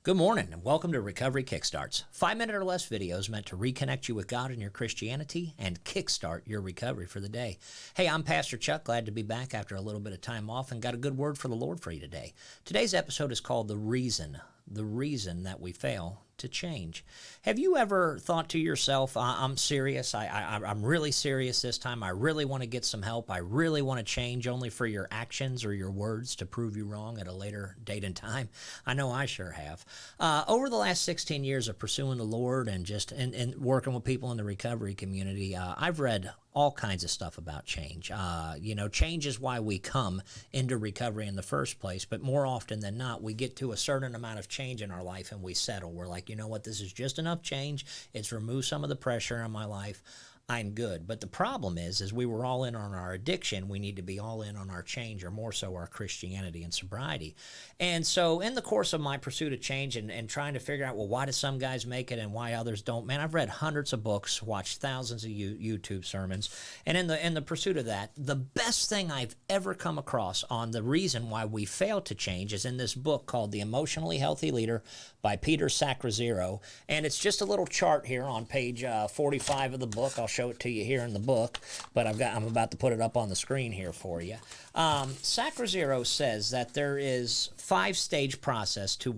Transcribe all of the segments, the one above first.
Good morning and welcome to Recovery KickStarts. 5-minute or less videos meant to reconnect you with God and your Christianity and kickstart your recovery for the day. Hey, I'm Pastor Chuck, glad to be back after a little bit of time off and got a good word for the Lord for you today. Today's episode is called The Reason that we fail to change. Have you ever thought to yourself, I'm serious, I'm really serious this time, I really want to get some help, I really want to change, only for your actions or your words to prove you wrong at a later date and time? I know I sure have. Over the last 16 years of pursuing the Lord and just and working with people in the recovery community, I've read all kinds of stuff about change. Change is why we come into recovery in the first place, but more often than not, we get to a certain amount of change in our life and we settle. We're like, you know what, this is just enough change. It's removed some of the pressure in my life. I'm good. But the problem is we were all in on our addiction. We need to be all in on our change, or more so our Christianity and sobriety. And so in the course of my pursuit of change and trying to figure out, well, why do some guys make it and why others don't? Man, I've read hundreds of books, watched thousands of YouTube sermons. And in the pursuit of that, the best thing I've ever come across on the reason why we fail to change is in this book called The Emotionally Healthy Leader by Peter Sacrazero. And it's just a little chart here on page 45 of the book. I'll show it to you here in the book, but I'm about to put it up on the screen here for you. Sacrazero says that there is 5-stage process to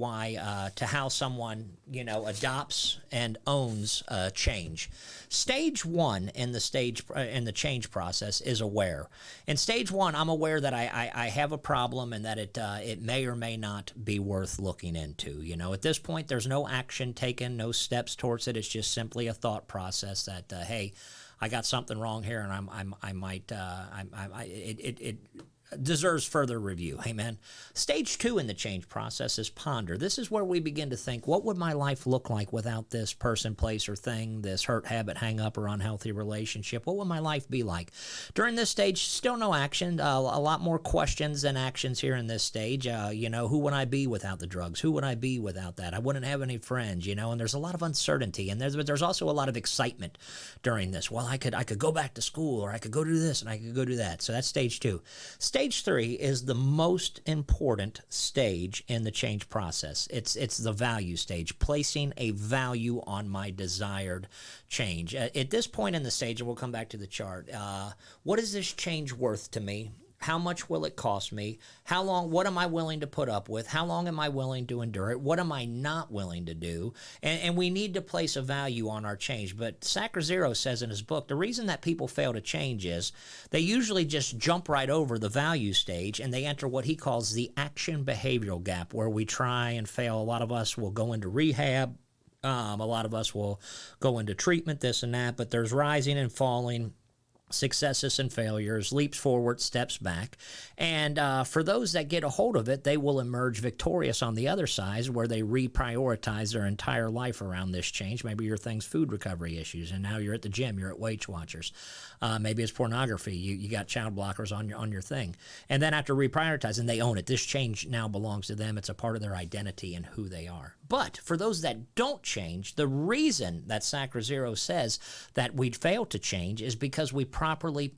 how someone adopts and owns change. Stage 1 in the change process is aware. In stage 1, I'm aware that I have a problem and that it may or may not be worth looking into. At this point, there's no action taken, no steps towards it. It's just simply a thought process that hey, I got something wrong here, and it deserves further review. Amen. Stage 2 in the change process is ponder. This is where we begin to think, what would my life look like without this person, place, or thing, this hurt, habit, hang up, or unhealthy relationship? What would my life be like? During this stage, still no action, a lot more questions than actions here in this stage. Who would I be without the drugs? Who would I be without that? I wouldn't have any friends, and there's a lot of uncertainty, and there's also a lot of excitement during this. Well, I could go back to school, or I could go do this, and I could go do that. So that's stage 2. Stage 3 is the most important stage in the change process. It's the value stage, placing a value on my desired change. At this point in the stage, and we'll come back to the chart, what is this change worth to me? How much will it cost me? How long? What am I willing to put up with? How long am I willing to endure it? What am I not willing to do? And we need to place a value on our change. But Sacrazero says in his book, the reason that people fail to change is they usually just jump right over the value stage and they enter what he calls the action behavioral gap, where we try and fail. A lot of us will go into rehab. A lot of us will go into treatment, this and that, but there's rising and falling, successes and failures, leaps forward, steps back. And for those that get a hold of it, they will emerge victorious on the other side, where they reprioritize their entire life around this change. Maybe your thing's food recovery issues, and now you're at the gym, you're at Weight Watchers. Maybe it's pornography. You got child blockers on your thing. And then after reprioritizing, they own it. This change now belongs to them. It's a part of their identity and who they are. But for those that don't change, the reason that Sacrazero says that we'd fail to change is because we properly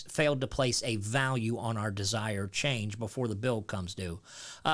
failed to place a value on our desired change before the bill comes due.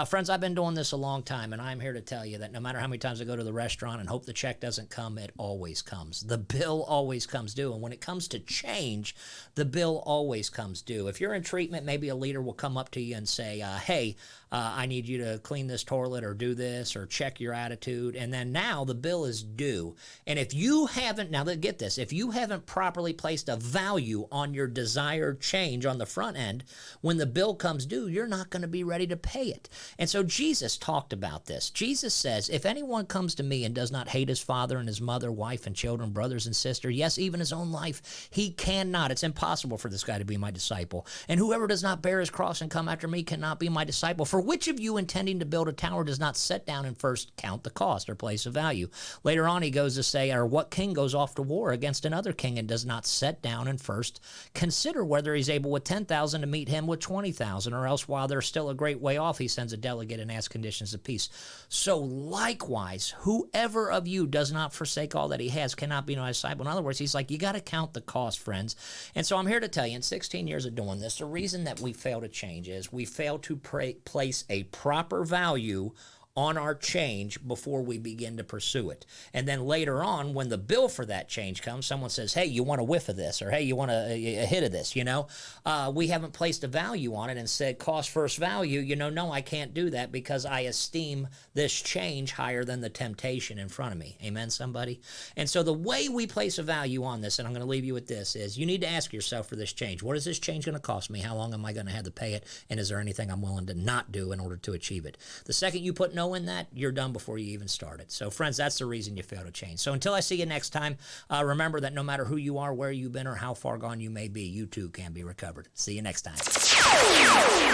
Friends, I've been doing this a long time, and I'm here to tell you that no matter how many times I go to the restaurant and hope the check doesn't come, it always comes. The bill always comes due. And when it comes to change, the bill always comes due. If you're in treatment, maybe a leader will come up to you and say, hey, I need you to clean this toilet or do this or check your attitude. And then now the bill is due. And if you haven't, now get this, if you haven't properly placed a value on your desired change on the front end, when the bill comes due, you're not going to be ready to pay it. And so Jesus talked about this. Jesus says, if anyone comes to me and does not hate his father and his mother, wife and children, brothers and sisters, yes, even his own life, he cannot. It's impossible for this guy to be my disciple. And whoever does not bear his cross and come after me cannot be my disciple. For which of you intending to build a tower does not sit down and first count the cost or place a value? Later on, he goes to say, or what king goes off to war against another king and does not sit down and first consider whether he's able with 10,000 to meet him with 20,000, or else while they're still a great way off, he sends a delegate and asks conditions of peace. So likewise, whoever of you does not forsake all that he has cannot be my disciple. In other words, he's like, you got to count the cost, friends. And so I'm here to tell you, in 16 years of doing this, the reason that we fail to change is we fail to place a proper value on our change before we begin to pursue it. And then later on, when the bill for that change comes, someone says, hey, you want a whiff of this, or hey, you want a hit of this, we haven't placed a value on it and said cost versus value, no, I can't do that because I esteem this change higher than the temptation in front of me. Amen, somebody? And so the way we place a value on this, and I'm going to leave you with this, is you need to ask yourself for this change. What is this change going to cost me? How long am I going to have to pay it? And is there anything I'm willing to not do in order to achieve it? The second you put no in that, you're done before you even start it. So friends, that's the reason you fail to change. So until I see you next time, remember that no matter who you are, where you've been, or how far gone you may be, you too can be recovered. See you next time.